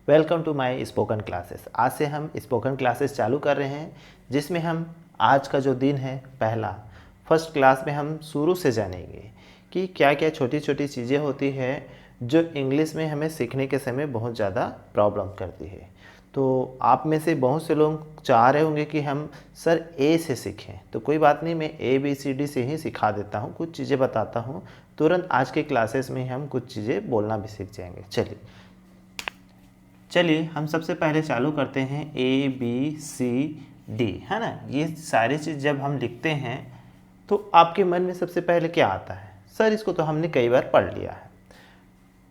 Welcome to my spoken classes. आज से हम स्पोकन क्लासेस चालू कर रहे हैं, जिसमें हम आज का जो दिन है पहला फर्स्ट क्लास में हम शुरू से जानेंगे कि क्या क्या छोटी छोटी चीज़ें होती है जो इंग्लिश में हमें सीखने के समय बहुत ज़्यादा प्रॉब्लम करती है। तो आप में से बहुत से लोग चाह रहे होंगे कि हम सर ए से सीखें, तो कोई बात नहीं, मैं ABCD से ही सिखा देता हूँ, कुछ चीज़ें बताता हूँ। तुरंत आज के क्लासेस में हम कुछ चीज़ें बोलना भी सीख जाएंगे। चलिए हम सबसे पहले चालू करते हैं ABCD, है ना। ये सारी चीज़ जब हम लिखते हैं तो आपके मन में सबसे पहले क्या आता है? सर इसको तो हमने कई बार पढ़ लिया है।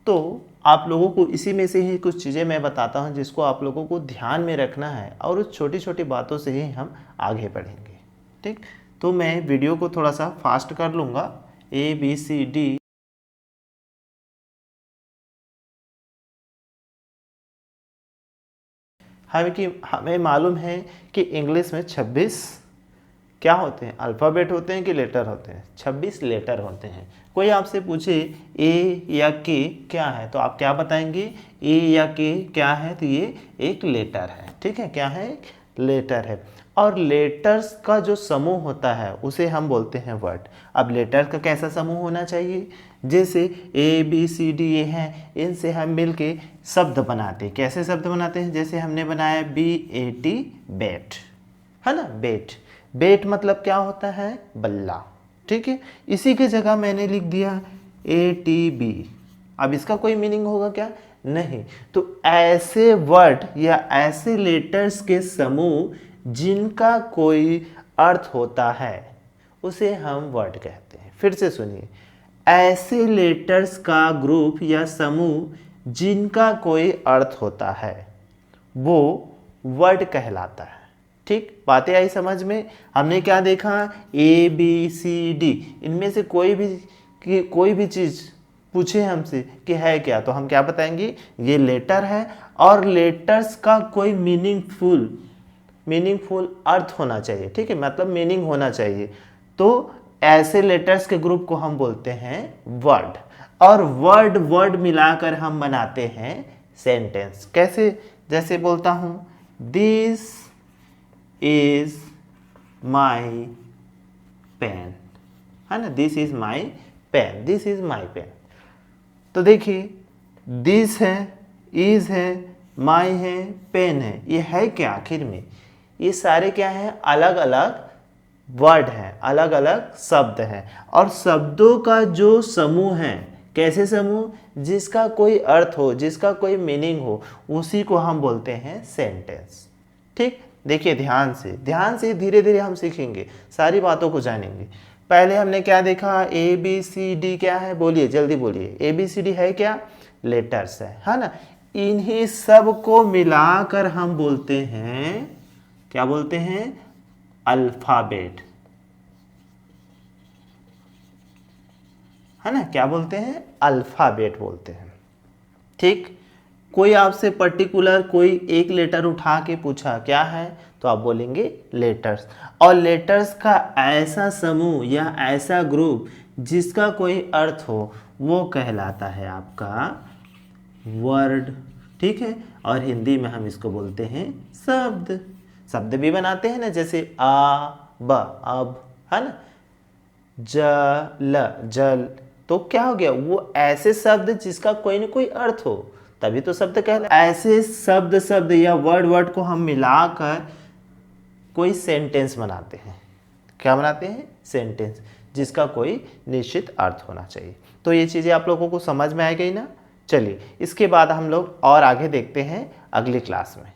तो आप लोगों को इसी में से ही कुछ चीज़ें मैं बताता हूँ जिसको आप लोगों को ध्यान में रखना है, और उस छोटी छोटी बातों से ही हम आगे बढ़ेंगे। ठीक, तो मैं वीडियो को थोड़ा सा फास्ट कर लूँगा। ABCD हमें मालूम है कि इंग्लिश में 26 क्या होते हैं, अल्फ़ाबेट होते हैं कि लेटर होते हैं? 26 लेटर होते हैं। कोई आपसे पूछे ए या के क्या है, तो आप क्या बताएंगे? ए या के क्या है, तो ये एक लेटर है। ठीक है, क्या है? लेटर है। और लेटर्स का जो समूह होता है उसे हम बोलते हैं वर्ड। अब लेटर का कैसा समूह होना चाहिए? जैसे ABCD ये हैं, इनसे हम मिलके शब्द बनाते हैं। कैसे शब्द बनाते हैं? जैसे हमने बनाया BAT बैट, है ना, बेट। बेट मतलब क्या होता है? बल्ला। ठीक है, इसी की जगह मैंने लिख दिया ATB। अब इसका कोई मीनिंग होगा क्या? नहीं। तो ऐसे वर्ड या ऐसे लेटर्स के समूह जिनका कोई अर्थ होता है उसे हम वर्ड कहते हैं। फिर से सुनिए, ऐसे लेटर्स का ग्रुप या समूह जिनका कोई अर्थ होता है वो वर्ड कहलाता है। ठीक, बातें आई समझ में? हमने क्या देखा? ABCD, इनमें से कोई भी चीज़ पूछे हमसे कि है क्या, तो हम क्या बताएंगे? ये लेटर है, और लेटर्स का कोई मीनिंगफुल अर्थ होना चाहिए। ठीक है, मतलब मीनिंग होना चाहिए। तो ऐसे लेटर्स के ग्रुप को हम बोलते हैं वर्ड, और वर्ड मिलाकर हम बनाते हैं सेंटेंस। कैसे? जैसे बोलता हूं, दिस इज माई पेन, है ना, this is my pen, this is my pen. तो देखिए, दिस है, इज है, माई है, पेन है, ये है क्या आखिर में? ये सारे क्या हैं? अलग अलग वर्ड हैं, अलग अलग शब्द हैं, और शब्दों का जो समूह है, कैसे समूह? जिसका कोई अर्थ हो, जिसका कोई मीनिंग हो, उसी को हम बोलते हैं सेंटेंस। ठीक, देखिए ध्यान से धीरे धीरे हम सीखेंगे, सारी बातों को जानेंगे। पहले हमने क्या देखा? ABCD क्या है? बोलिए, जल्दी बोलिए। ABCD है क्या? लेटर्स है ना। इन्हीं सब को मिलाकर हम बोलते हैं, क्या बोलते हैं? अल्फाबेट, है ना। क्या बोलते हैं? अल्फाबेट बोलते हैं। ठीक, कोई आपसे पर्टिकुलर कोई एक लेटर उठा के पूछा क्या है, तो आप बोलेंगे लेटर्स। और लेटर्स का ऐसा समूह या ऐसा ग्रुप जिसका कोई अर्थ हो वो कहलाता है आपका वर्ड। ठीक है, और हिंदी में हम इसको बोलते हैं शब्द। शब्द भी बनाते हैं ना, जैसे अब, है ना, जल। तो क्या हो गया? वो ऐसे शब्द जिसका कोई ना कोई अर्थ हो, तभी तो शब्द कहलाता है। ऐसे शब्द या वर्ड को हम मिलाकर कोई सेंटेंस बनाते हैं। क्या बनाते हैं? सेंटेंस, जिसका कोई निश्चित अर्थ होना चाहिए। तो ये चीज़ें आप लोगों को समझ में आ गई ना। चलिए, इसके बाद हम लोग और आगे देखते हैं अगली क्लास में।